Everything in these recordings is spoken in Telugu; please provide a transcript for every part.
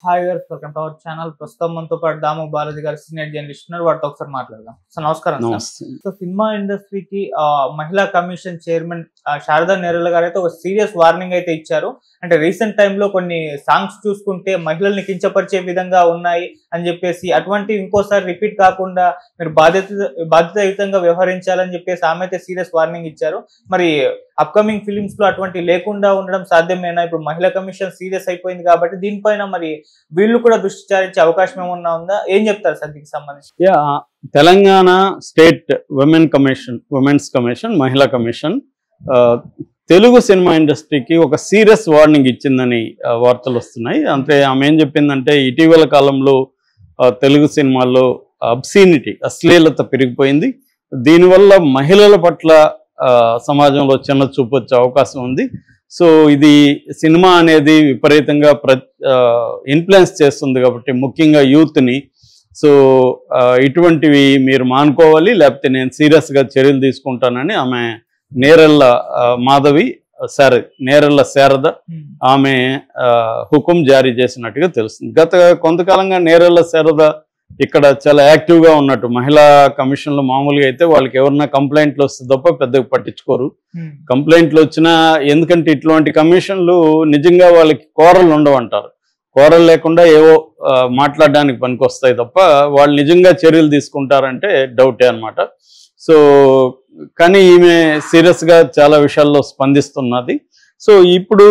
హాయ్ గారు, వెల్కమ్ టు అవర్ ఛానల్. ప్రస్తుతం మనతో పాటు దాము బాలాజీ గారు సీనియర్ జర్నలిస్ట్ ఉన్నారు. వాటితో ఒకసారి మాట్లాడదాం. సార్ నమస్కారం. సో సినిమా ఇండస్ట్రీకి మహిళా కమిషన్ చైర్మన్ శారదా నెరల గారు అయితే ఒక సీరియస్ వార్నింగ్ అయితే ఇచ్చారు. అంటే రీసెంట్ టైంలో కొన్ని సాంగ్స్ చూసుకుంటే మహిళల్ని కించపరిచే విధంగా ఉన్నాయి అని చెప్పేసి, అటువంటి ఇంకోసారి రిపీట్ కాకుండా మీరు బాధ్యతాయుతంగా వ్యవహరించాలని చెప్పేసి ఆమె అయితే సీరియస్ వార్నింగ్ ఇచ్చారు. మరి అప్కమింగ్ ఫిలిమ్స్ లో అటువంటి లేకుండా ఉండడం సాధ్యమేనా? ఇప్పుడు మహిళా కమిషన్ సీరియస్ అయిపోయింది కాబట్టి దీనిపైన మరి వీళ్ళు కూడా దృష్టి సారించే అవకాశం ఏమన్నా ఉందా? ఏం చెప్తారు సార్ దీనికి సంబంధించి? తెలంగాణ స్టేట్ ఉమెన్స్ కమిషన్ మహిళా కమిషన్ తెలుగు సినిమా ఇండస్ట్రీకి ఒక సీరియస్ వార్నింగ్ ఇచ్చిందని వార్తలు వస్తున్నాయి. అంటే ఆమె ఏం చెప్పిందంటే, ఇటీవల కాలంలో తెలుగు సినిమాల్లో అశ్లీలత పెరిగిపోయింది. దీనివల్ల మహిళల పట్ల సమాజంలో చిన్న చూపు వచ్చే అవకాశం ఉంది. సో ఇది సినిమా అనేది విపరీతంగా ఇన్ఫ్లుయెన్స్ చేస్తుంది కాబట్టి ముఖ్యంగా యూత్ని. సో ఇటువంటివి మీరు మానుకోవాలి, లేకపోతే నేను సీరియస్గా చర్యలు తీసుకుంటానని ఆమె నేరెళ్ళ శారద ఆమె హుకుం జారీ చేసినట్టుగా తెలుస్తుంది. గత కొంతకాలంగా నేరెళ్ళ శారద ఇక్కడ చాలా యాక్టివ్గా ఉన్నట్టు. మహిళా కమిషన్లో మామూలుగా అయితే వాళ్ళకి ఎవరన్నా కంప్లైంట్లు వస్తే తప్ప పెద్దగా పట్టించుకోరు. కంప్లైంట్లు వచ్చినా, ఎందుకంటే ఇట్లాంటి కమిషన్లు నిజంగా వాళ్ళకి కోరలు ఉండవంటారు. కోరలు లేకుండా ఏవో మాట్లాడడానికి పనికి వస్తాయి తప్ప వాళ్ళు నిజంగా చర్యలు తీసుకుంటారంటే డౌటే అనమాట. సో కానీ ఈమె సీరియస్గా చాలా విషయాల్లో స్పందిస్తున్నది. సో ఇప్పుడు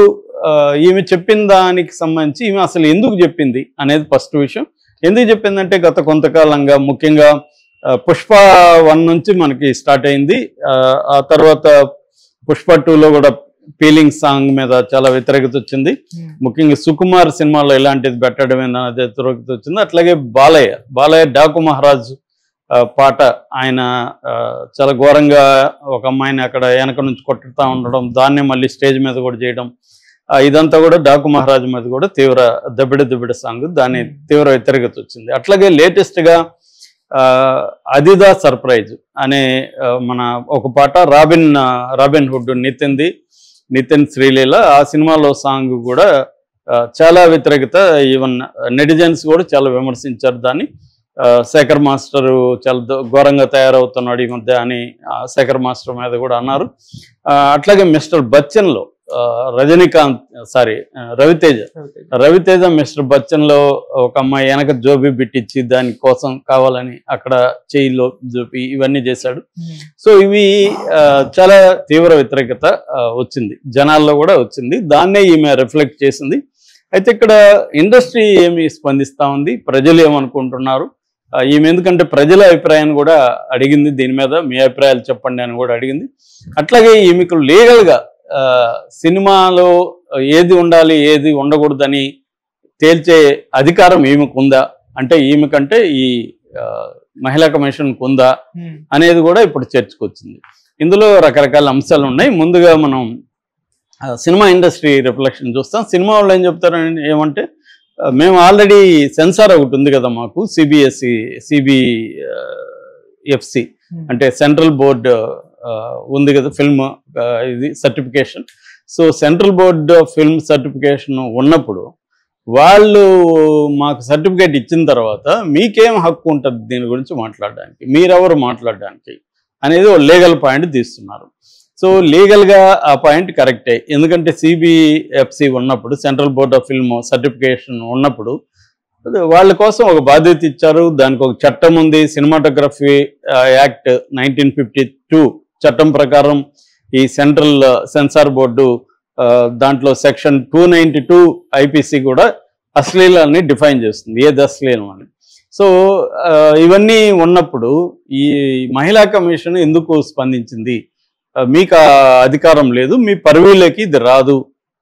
ఈమె చెప్పిన దానికి సంబంధించి ఈమె అసలు ఎందుకు చెప్పింది అనేది ఫస్ట్ విషయం. ఎందుకు చెప్పిందంటే, గత కొంతకాలంగా ముఖ్యంగా పుష్ప 1 నుంచి మనకి స్టార్ట్ అయింది. ఆ తర్వాత పుష్ప 2లో కూడా ఫీలింగ్ సాంగ్ మీద చాలా వ్యతిరేకత వచ్చింది. ముఖ్యంగా సుకుమార్ సినిమాలో ఇలాంటిది పెట్టడం అనేది వ్యతిరేకత వచ్చింది. అట్లాగే బాలయ్య డాకు మహారాజ్ పాట, ఆయన చాలా ఘోరంగా ఒక అమ్మాయిని అక్కడ వెనక నుంచి కొట్టుతా ఉండడం, దాన్నే మళ్ళీ స్టేజ్ మీద కూడా చేయడం, ఇదంతా కూడా డాకు మహారాజ్ మీద కూడా తీవ్ర దెబ్బడి సాంగ్, దాని తీవ్ర వ్యతిరేకత వచ్చింది. అట్లాగే లేటెస్ట్గా అదిదా సర్ప్రైజ్ అనే మన ఒక పాట రాబిన్ హుడ్ నితిన్ శ్రీలీల, ఆ సినిమాలో సాంగ్ కూడా చాలా వ్యతిరేకత. ఈవెన్ నెటిజన్స్ కూడా చాలా విమర్శించారు దాన్ని. శేఖర్ మాస్టరు చాలా ఘోరంగా తయారవుతున్నాడు ఈ మధ్య అని శేఖర్ మాస్టర్ మీద కూడా అన్నారు. అట్లాగే మిస్టర్ బచ్చన్లో రవితేజ మిస్టర్ బచ్చన్లో ఒక అమ్మాయి వెనక జోబీ బిట్టించి దాని కోసం కావాలని అక్కడ చేయిలో జోబి ఇవన్నీ చేశాడు. సో ఇవి చాలా తీవ్ర వ్యతిరేకత వచ్చింది, జనాల్లో కూడా వచ్చింది. దాన్నే ఈమె రిఫ్లెక్ట్ చేసింది. అయితే ఇక్కడ ఇండస్ట్రీ ఏమి స్పందిస్తూ ఉంది, ప్రజలు ఏమనుకుంటున్నారు, ఈమె ఎందుకంటే ప్రజల అభిప్రాయాన్ని కూడా అడిగింది, దీని మీద మీ అభిప్రాయాలు చెప్పండి అని కూడా అడిగింది. అట్లాగే ఈమెకు లీగల్గా సినిమాలో ఏది ఉండాలి ఏది ఉండకూడదని తేల్చే అధికారం ఈమెకు ఉందా, అంటే ఈమెకంటే ఈ మహిళా కమిషన్కు ఉందా అనేది కూడా ఇప్పుడు చర్చకు వచ్చింది. ఇందులో రకరకాల అంశాలు ఉన్నాయి. ముందుగా మనం సినిమా ఇండస్ట్రీ రిఫ్లెక్షన్ చూస్తాం. సినిమా వాళ్ళు ఏం చెప్తారని ఏమంటే, మేము ఆల్రెడీ సెన్సార్ ఒకటి ఉంది కదా మాకు, సిబిఎఫ్సి అంటే సెంట్రల్ బోర్డ్ ఉంది కదా ఫిల్మ్ ఇది certification. So central board of film certification ఉన్నప్పుడు వాళ్ళు మాకు సర్టిఫికేట్ ఇచ్చిన తర్వాత మీకేం హక్కు ఉంటుంది దీని గురించి మాట్లాడడానికి, మీరెవరు మాట్లాడడానికి అనేది ఒక లీగల్ పాయింట్ తీస్తున్నారు. సో లీగల్గా ఆ పాయింట్ కరెక్టే. ఎందుకంటే సిబిఎఫ్సి ఉన్నప్పుడు, central board of film certification ఉన్నప్పుడు వాళ్ళ కోసం ఒక బాధ్యత ఇచ్చారు. దానికి ఒక చట్టం ఉంది, సినిమాటోగ్రఫీ యాక్ట్ 1952 చట్టం ప్రకారం ఈ సెంట్రల్ సెన్సార్ బోర్డు దాంట్లో సెక్షన్ 292 ఐపీసీ కూడా అశ్లీలాన్ని డిఫైన్ చేస్తుంది, ఏది అశ్లీలం అని. సో ఇవన్నీ ఉన్నప్పుడు ఈ మహిళా కమిషన్ ఎందుకు స్పందించింది, మీకు అధికారం లేదు, మీ పరివిలోకి ఇది రాదు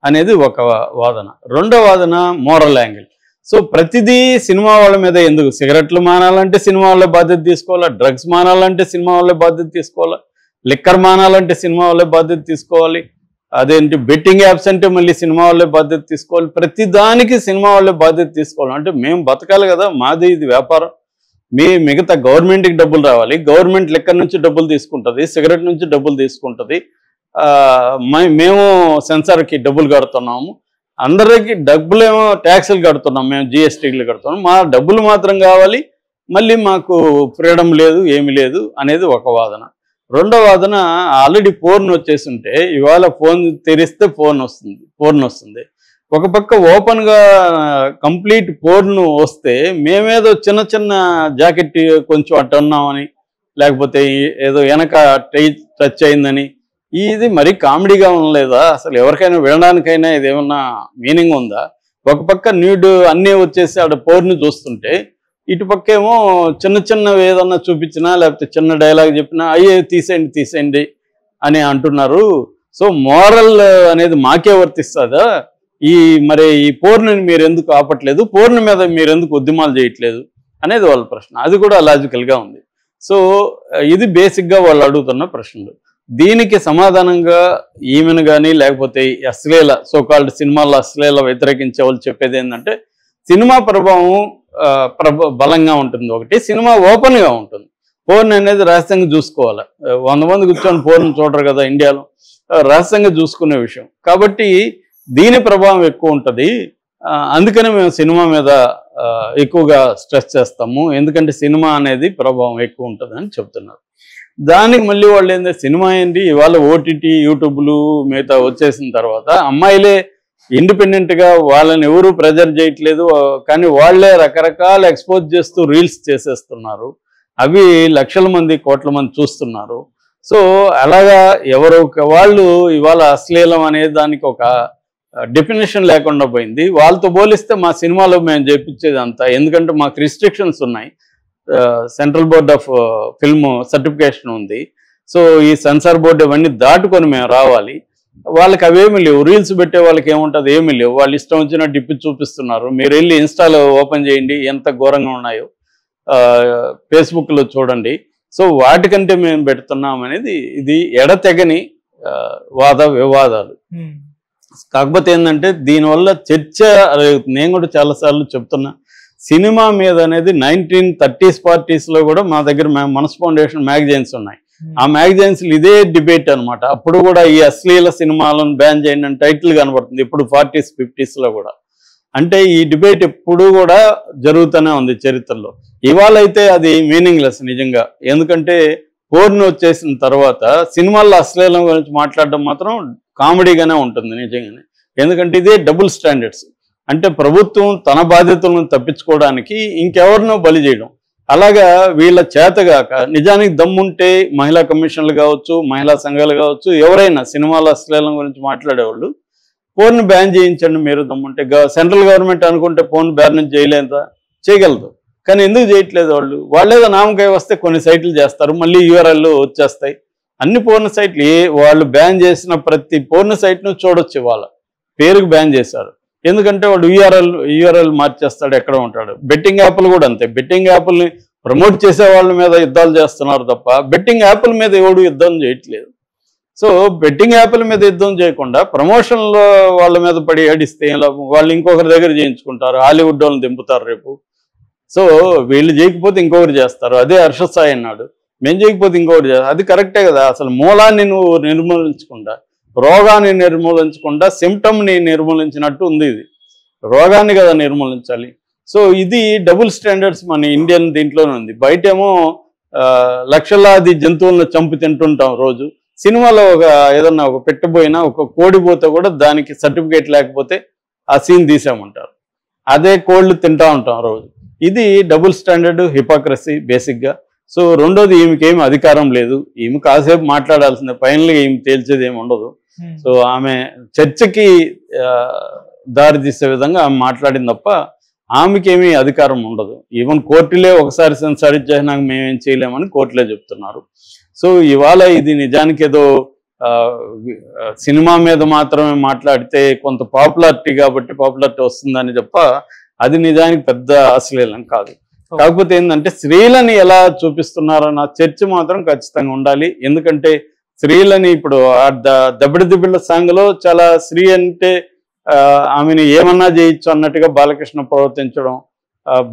అనేది ఒక వాదన. రెండో వాదన మోరల్ యాంగిల్. సో ప్రతిదీ సినిమా వాళ్ళ మీద ఎందుకు, సిగరెట్లు మానాలంటే సినిమా వాళ్ళే బాధ్యత తీసుకోవాలా, డ్రగ్స్ మానాలంటే సినిమా వాళ్ళే బాధ్యత తీసుకోవాలా, లిక్కర్ మానాలంటే సినిమా వాళ్ళే బాధ్యత తీసుకోవాలి, అదేంటి బెట్టింగ్ యాప్స్ అంటే మళ్ళీ సినిమా వాళ్ళే బాధ్యత తీసుకోవాలి, ప్రతిదానికి సినిమా వాళ్ళే బాధ్యత తీసుకోవాలి. అంటే మేము బతకాలి కదా, మాది ఇది వ్యాపారం, మిగతా గవర్నమెంట్కి డబ్బులు రావాలి, గవర్నమెంట్ లిక్కర్ నుంచి డబ్బులు తీసుకుంటుంది, సిగరెట్ నుంచి డబ్బులు తీసుకుంటుంది, మేము సెన్సార్కి డబ్బులు కడుతున్నాము అందరికి డబ్బులేమో ట్యాక్సులు కడుతున్నాం, మేము జిఎస్టీలు కడుతున్నాం, మా డబ్బులు మాత్రం కావాలి, మళ్ళీ మాకు ఫ్రీడమ్ లేదు, ఏమి లేదు అనేది ఒక వాదన. రెండో వాదన, ఆల్రెడీ పోర్న్ వచ్చేసి ఉంటే ఇవాళ ఫోన్ తెరిస్తే పోర్న్ వస్తుంది. ఒక పక్క ఓపెన్గా కంప్లీట్ పోర్న్ వస్తే మేమేదో చిన్న చిన్న జాకెట్ కొంచెం అట్టు ఉన్నామని, లేకపోతే ఏదో వెనక టచ్ అయిందని, ఇది మరీ కామెడీగా ఉండలేదా? అసలు ఎవరికైనా వినడానికైనా ఇది ఏమన్నా మీనింగ్ ఉందా? ఒక పక్క న్యూడ్ అన్నీ వచ్చేసి ఆడ పోర్ని చూస్తుంటే, ఇటుపక్క ఏమో చిన్న చిన్నవి ఏదన్నా చూపించినా లేకపోతే చిన్న డైలాగ్ చెప్పినా అయ్యే తీసేయండి అని అంటున్నారు. సో మోరల్ అనేది మాకే వర్తిస్తుందా? మరి ఈ పోర్ని మీరు ఎందుకు ఆపట్లేదు, పోర్ని మీద మీరు ఎందుకు ఉద్యమాలు చేయట్లేదు అనేది వాళ్ళ ప్రశ్న. అది కూడా లాజికల్గా ఉంది. సో ఇది బేసిక్గా వాళ్ళు అడుగుతున్న ప్రశ్నలు. దీనికి సమాధానంగా ఈమెను కానీ లేకపోతే అశ్లీల సోకాల్డ్ సినిమాల్లో అశ్లీల వ్యతిరేకించే వాళ్ళు చెప్పేది ఏంటంటే, సినిమా ప్రభావం బలంగా ఉంటుంది. ఒకటి, సినిమా ఓపెన్గా ఉంటుంది. పోర్న్ అనేది రహస్యంగా చూసుకోవాలి. 100 మంది కూర్చొని పోర్న్ చూడరు కదా ఇండియాలో, రహస్యంగా చూసుకునే విషయం కాబట్టి దీని ప్రభావం ఎక్కువ ఉంటుంది. అందుకనే మేము సినిమా మీద ఎక్కువగా స్ట్రెస్ చేస్తాము, ఎందుకంటే సినిమా అనేది ప్రభావం ఎక్కువ ఉంటుంది అని చెప్తున్నారు. దానికి మళ్ళీ వాళ్ళు ఏంటంటే, సినిమా ఏంటి ఇవాళ ఓటీటీ యూట్యూబ్లు మిగతా వచ్చేసిన తర్వాత అమ్మాయిలే ఇండిపెండెంట్గా వాళ్ళని ఎవరు ప్రెజర్ చేయట్లేదు, కానీ వాళ్ళే రకరకాల ఎక్స్పోజ్ చేస్తూ రీల్స్ చేసేస్తున్నారు. అవి లక్షల మంది కోట్ల మంది చూస్తున్నారు. సో అలాగా ఎవరో వాళ్ళు ఇవాళ అశ్లీలం అనే దానికి ఒక డెఫినేషన్ లేకుండా పోయింది. వాళ్ళతో పోలిస్తే మా సినిమాలో మేము చేపించేది అంతా, ఎందుకంటే మాకు రిస్ట్రిక్షన్స్ ఉన్నాయి. Central board of film certification ఉంది. సో ఈ సెన్సార్ బోర్డు ఇవన్నీ దాటుకొని మేము రావాలి. వాళ్ళకి అవేమీ లేవు, రీల్స్ పెట్టే వాళ్ళకి ఏముంటుంది, ఏమీ లేవు. వాళ్ళు ఇష్టం వచ్చినట్టు డిప్పి చూపిస్తున్నారు. మీరు వెళ్ళి ఇన్స్టాలో ఓపెన్ చేయండి, ఎంత ఘోరంగా ఉన్నాయో, ఫేస్బుక్లో చూడండి. సో వాటికంటే మేము పెడుతున్నాం అనేది ఇది ఎడతెగని వివాదాలు. కాకపోతే ఏంటంటే దీనివల్ల చర్చ, నేను కూడా చాలాసార్లు చెప్తున్నా, సినిమా మీద అనేది 1930s 40s కూడా మా దగ్గర మనస్ ఫౌండేషన్ మ్యాగజైన్స్ ఉన్నాయి. ఆ మ్యాగజైన్స్ ఇదే డిబేట్ అనమాట. అప్పుడు కూడా ఈ అశ్లీల సినిమాలను బ్యాన్ చేయండి అని టైటిల్ కనబడుతుంది. ఇప్పుడు 40s 50s కూడా. అంటే ఈ డిబేట్ ఎప్పుడు కూడా జరుగుతూనే ఉంది చరిత్రలో. ఇవాళ అయితే అది మీనింగ్లెస్ నిజంగా. ఎందుకంటే పోర్న్ వచ్చేసిన తర్వాత సినిమాల్లో అశ్లీలం గురించి మాట్లాడడం మాత్రం కామెడీగానే ఉంటుంది నిజంగానే. ఎందుకంటే ఇదే డబుల్ స్టాండర్డ్స్. అంటే ప్రభుత్వం తన బాధ్యతలను తప్పించుకోవడానికి ఇంకెవరినో బలి చేయడం. అలాగా వీళ్ళ చేతగాక నిజానికి దమ్ముంటే మహిళా కమిషన్లు కావచ్చు, మహిళా సంఘాలు కావచ్చు, ఎవరైనా సినిమాల అశ్లీలం గురించి మాట్లాడేవాళ్ళు పోర్న్ బ్యాన్ చేయించండి మీరు దమ్ముంటే. సెంట్రల్ గవర్నమెంట్ అనుకుంటే పోర్న్ బ్యాన్ చేయలేదా? చేయగలదు. కానీ ఎందుకు చేయట్లేదు వాళ్ళేదో నామకాయ వస్తే కొన్ని సైట్లు చేస్తారు, మళ్ళీ యూఆర్ఎల్ వచ్చేస్తాయి. అన్ని పోర్న్ సైట్లు వాళ్ళు బ్యాన్ చేసిన ప్రతి పోర్న్ సైట్ను చూడొచ్చు. వాళ్ళ పేరుకు బ్యాన్ చేశారు, ఎందుకంటే వాడు యూఆర్ఎల్ మార్చేస్తాడు, ఎక్కడ ఉంటాడు. బెట్టింగ్ యాప్లు కూడా అంతే. బెట్టింగ్ యాప్ల్ని ప్రమోట్ చేసే వాళ్ళ మీద యుద్ధాలు చేస్తున్నారు తప్ప బెట్టింగ్ యాప్ల మీద ఎవడు యుద్ధం చేయట్లేదు. సో బెట్టింగ్ యాప్ల మీద యుద్ధం చేయకుండా ప్రమోషన్లో వాళ్ళ మీద పడి ఏడిస్తే వాళ్ళు ఇంకొకరి దగ్గర చేయించుకుంటారు, హాలీవుడ్ వాళ్ళని దింపుతారు రేపు. సో వీళ్ళు చేయకపోతే ఇంకొకరు చేస్తారు. అదే హర్షద్ సాయి అన్నాడు, మేము చేయకపోతే ఇంకొకటి చేస్తారు. అది కరెక్టే కదా. అసలు మూలాన్ని నువ్వు నిర్మూలించకుండా, రోగాన్ని నిర్మూలించకుండా సిమ్టమ్ని నిర్మూలించినట్టు ఉంది. ఇది రోగాన్ని కదా నిర్మూలించాలి. సో ఇది డబుల్ స్టాండర్డ్స్ మన ఇండియన్ దీంట్లోనే ఉంది. బయటేమో లక్షలాది జంతువులను చంపి తింటుంటాం రోజు. సినిమాలో ఏదన్నా ఒక పెట్టబోయినా ఒక కోడిపోతే కూడా దానికి సర్టిఫికేట్ లేకపోతే ఆ సీన్ తీసామంటారు. అదే కోళ్ళు తింటా ఉంటాం రోజు. ఇది డబుల్ స్టాండర్డ్, హిపోక్రసీ బేసిక్గా. సో రెండోది, ఈమెకేమి అధికారం లేదు, ఈమె కాసేపు మాట్లాడాల్సిందే, ఫైనల్గా ఈమె తేల్చేది ఏమి ఉండదు. సో ఆమె చర్చకి దారి తీసే విధంగా ఆమె మాట్లాడింది తప్ప ఆమెకేమీ అధికారం ఉండదు. ఈవెన్ కోర్టులే ఒకసారి సెన్సార్ ఇచ్చేసినాక మేమేం చేయలేమని కోర్టులే చెప్తున్నారు. సో ఇవాళ ఇది నిజానికి ఏదో సినిమా మీద మాత్రమే మాట్లాడితే కొంత పాపులారిటీ కాబట్టి పాపులారిటీ వస్తుందని తప్ప అది నిజానికి పెద్ద అశ్లీలం కాదు. కాకపోతే ఏంటంటే స్త్రీలని ఎలా చూపిస్తున్నారన్న చర్చ మాత్రం ఖచ్చితంగా ఉండాలి. ఎందుకంటే స్త్రీలని ఇప్పుడు దెబ్బడిదిబ్బిళ్ళ సాంగ్లో చాలా స్త్రీ అంటే ఆమెను ఏమన్నా చేయొచ్చు అన్నట్టుగా బాలకృష్ణ ప్రవర్తించడం,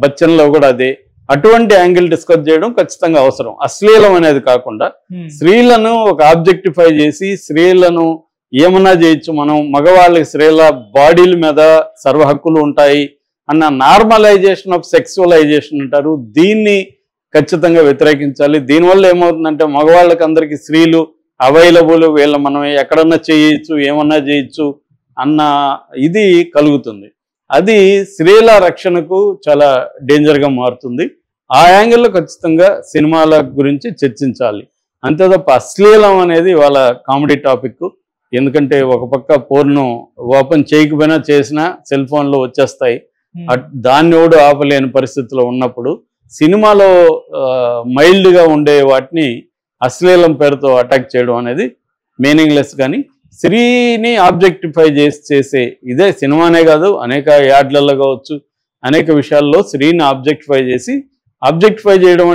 బచ్చన్లో కూడా అదే. అటువంటి యాంగిల్ డిస్కస్ చేయడం ఖచ్చితంగా అవసరం. అశ్లీలం అనేది కాకుండా స్త్రీలను ఒక ఆబ్జెక్టిఫై చేసి స్త్రీలను ఏమన్నా చేయొచ్చు, మనం మగవాళ్ళకి స్త్రీల బాడీల మీద సర్వ హక్కులు ఉంటాయి అన్న నార్మలైజేషన్ ఆఫ్ సెక్సువలైజేషన్ అంటారు. దీన్ని ఖచ్చితంగా వ్యతిరేకించాలి. దీనివల్ల ఏమవుతుందంటే మగవాళ్ళకి అందరికీ స్త్రీలు అవైలబుల్, వీళ్ళ మనం ఎక్కడన్నా చేయొచ్చు, ఏమన్నా చేయొచ్చు అన్న ఇది కలుగుతుంది. అది స్త్రీల రక్షణకు చాలా డేంజర్గా మారుతుంది. ఆ యాంగిల్లో ఖచ్చితంగా సినిమాల గురించి చర్చించాలి. అంతే తప్ప అశ్లీలం అనేది వాళ్ళ కామెడీ టాపిక్. ఎందుకంటే ఒక పక్క పోర్ను ఓపెన్ చేయకపోయినా చేసినా సెల్ ఫోన్లో వచ్చేస్తాయి. దాన్ని ఎవడు ఆపలేని పరిస్థితిలో ఉన్నప్పుడు సినిమాలో మైల్డ్గా ఉండే వాటిని అశ్లీలం పేరుతో అటాక్ చేయడం అనేది మీనింగ్లెస్. కానీ స్త్రీని ఆబ్జెక్టిఫై చేసే ఇదే సినిమానే కాదు, అనేక యాడ్లలో కావచ్చు, అనేక విషయాల్లో స్త్రీని ఆబ్జెక్టిఫై చేయడం